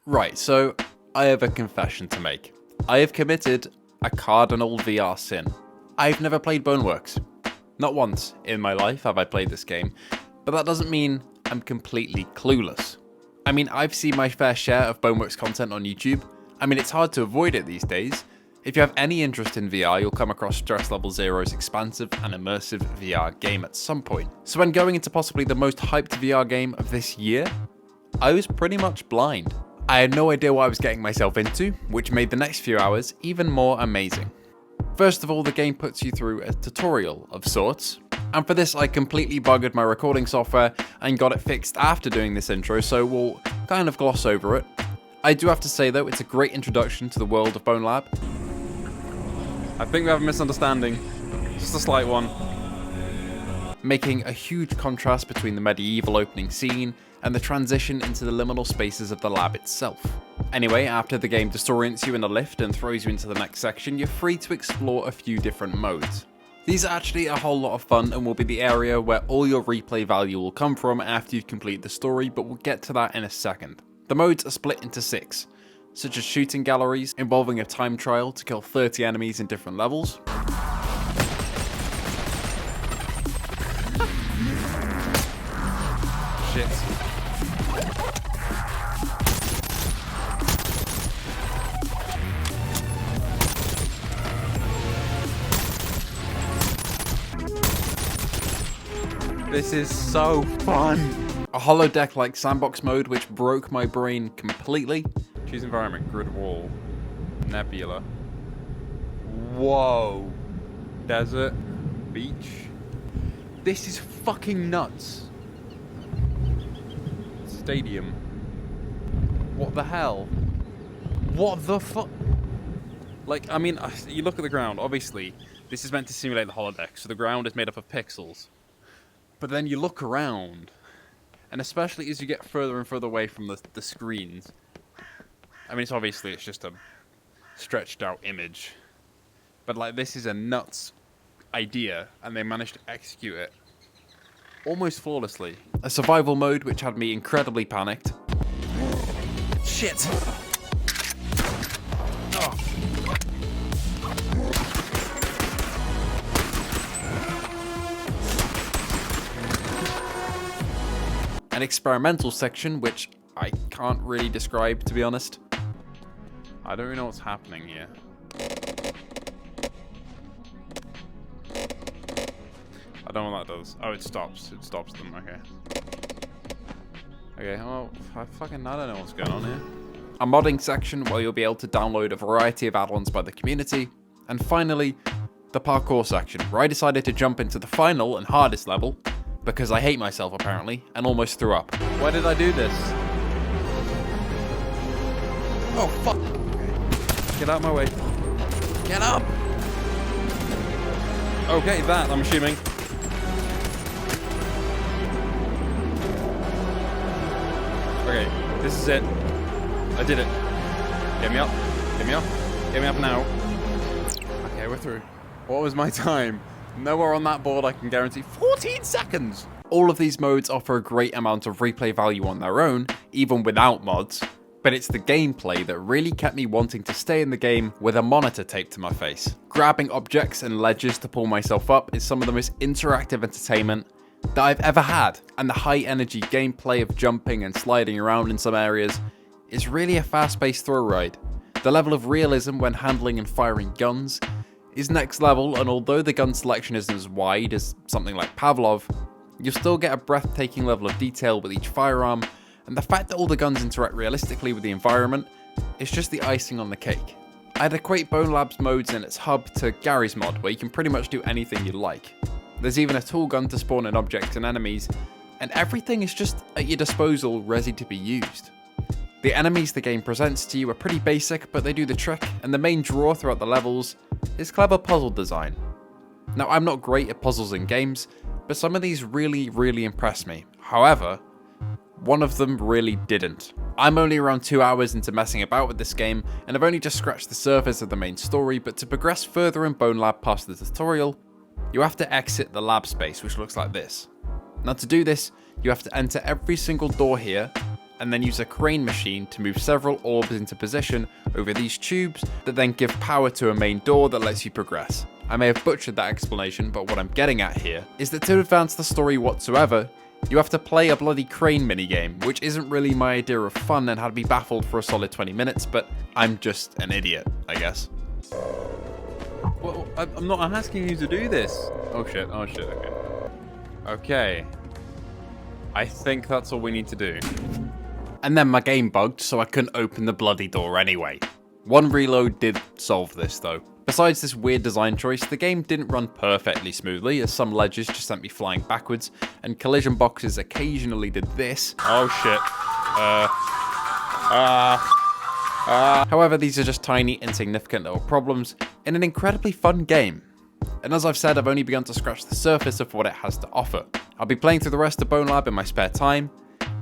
Right, so I have a confession to make. I have committed a cardinal VR sin. I've never played Boneworks. Not once in my life have I played this game, but that doesn't mean I'm completely clueless. I mean, I've seen my fair share of Boneworks content on YouTube. I mean, it's hard to avoid it these days. If you have any interest in VR, you'll come across Stress Level Zero's expansive and immersive VR game at some point. So when going into possibly the most hyped VR game of this year, I was pretty much blind. I had no idea what I was getting myself into, which made the next few hours even more amazing. First of all, the game puts you through a tutorial of sorts, and for this I completely buggered my recording software and got it fixed after doing this intro, so we'll kind of gloss over it. I do have to say though, it's a great introduction to the world of Bonelab. I think we have a misunderstanding, just a slight one. Making a huge contrast between the medieval opening scene and the transition into the liminal spaces of the lab itself. Anyway, after the game disorients you in a lift and throws you into the next section, you're free to explore a few different modes. These are actually a whole lot of fun and will be the area where all your replay value will come from after you complete the story, but we'll get to that in a second. The modes are split into 6, such as shooting galleries involving a time trial to kill 30 enemies in different levels. Shit. This is so fun! A holodeck-like sandbox mode which broke my brain completely. Choose environment, grid wall, nebula. Whoa. Desert, beach. This is fucking nuts. Stadium. What the hell? What the fuck? Like, I mean, you look at the ground, obviously, this is meant to simulate the holodeck, so the ground is made up of pixels. But then you look around, and especially as you get further and further away from the screens, I mean, it's just a stretched out image. But like, this is a nuts idea, and they managed to execute it almost flawlessly. A survival mode which had me incredibly panicked. Shit! Oh. An experimental section which I can't really describe, to be honest. I don't really know what's happening here. I don't know what that does. Oh, it stops. It stops them. Okay. Okay, well, I don't know what's going on here. A modding section where you'll be able to download a variety of add-ons by the community. And finally, the parkour section, where I decided to jump into the final and hardest level, because I hate myself apparently, and almost threw up. Why did I do this? Oh, fuck! Okay. Get out of my way. Get up! Okay, that, I'm assuming. Okay, this is it. I did it. Get me up. Get me up. Get me up now. Okay, we're through. What was my time? Nowhere on that board I can guarantee 14 seconds! All of these modes offer a great amount of replay value on their own, even without mods, but it's the gameplay that really kept me wanting to stay in the game with a monitor taped to my face. Grabbing objects and ledges to pull myself up is some of the most interactive entertainment that I've ever had, and the high energy gameplay of jumping and sliding around in some areas is really a fast-paced thrill ride. The level of realism when handling and firing guns is next level, and although the gun selection isn't as wide as something like Pavlov, you'll still get a breathtaking level of detail with each firearm, and the fact that all the guns interact realistically with the environment is just the icing on the cake. I'd equate Bonelab's modes in its hub to Gary's mod, where you can pretty much do anything you like. There's even a tool gun to spawn in objects and enemies, and everything is just at your disposal, ready to be used. The enemies the game presents to you are pretty basic, but they do the trick, and the main draw throughout the levels is clever puzzle design. Now, I'm not great at puzzles in games, but some of these really impress me. However, one of them really didn't. I'm only around 2 hours into messing about with this game, and I've only just scratched the surface of the main story, but to progress further in Bonelab past the tutorial, you have to exit the lab space, which looks like this. Now to do this, you have to enter every single door here, and then use a crane machine to move several orbs into position over these tubes that then give power to a main door that lets you progress. I may have butchered that explanation, but what I'm getting at here is that to advance the story whatsoever, you have to play a bloody crane minigame, which isn't really my idea of fun and had me baffled for a solid 20 minutes, but I'm just an idiot, I guess. Well, I'm asking you to do this. Oh shit, okay. Okay. I think that's all we need to do. And then my game bugged, so I couldn't open the bloody door anyway. One reload did solve this though. Besides this weird design choice, the game didn't run perfectly smoothly, as some ledges just sent me flying backwards, and collision boxes occasionally did this. Oh shit. However, these are just tiny, insignificant little problems in an incredibly fun game. And as I've said, I've only begun to scratch the surface of what it has to offer. I'll be playing through the rest of Bonelab in my spare time,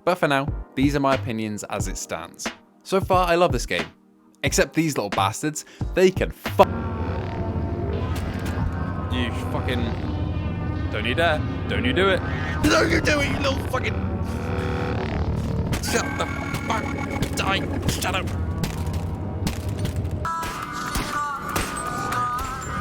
but for now, these are my opinions as it stands. So far, I love this game. Except these little bastards, they can You fucking... Don't you dare. Don't you do it. Don't you do it, you little fucking... Shut the fuck... Die. Shut up.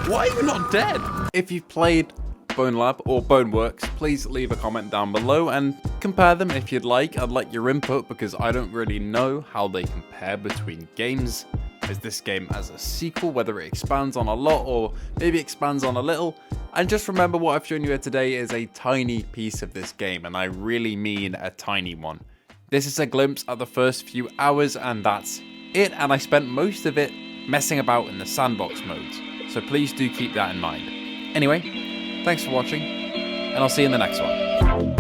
Why are you not dead? If you've played Bonelab or Boneworks, please leave a comment down below and compare them if you'd like. I'd like your input because I don't really know how they compare between games. Is this game as a sequel, whether it expands on a lot or maybe expands on a little? And just remember, what I've shown you here today is a tiny piece of this game, and I really mean a tiny one. This is a glimpse at the first few hours, and that's it, and I spent most of it messing about in the sandbox modes, so please do keep that in mind. Anyway, thanks for watching, and I'll see you in the next one.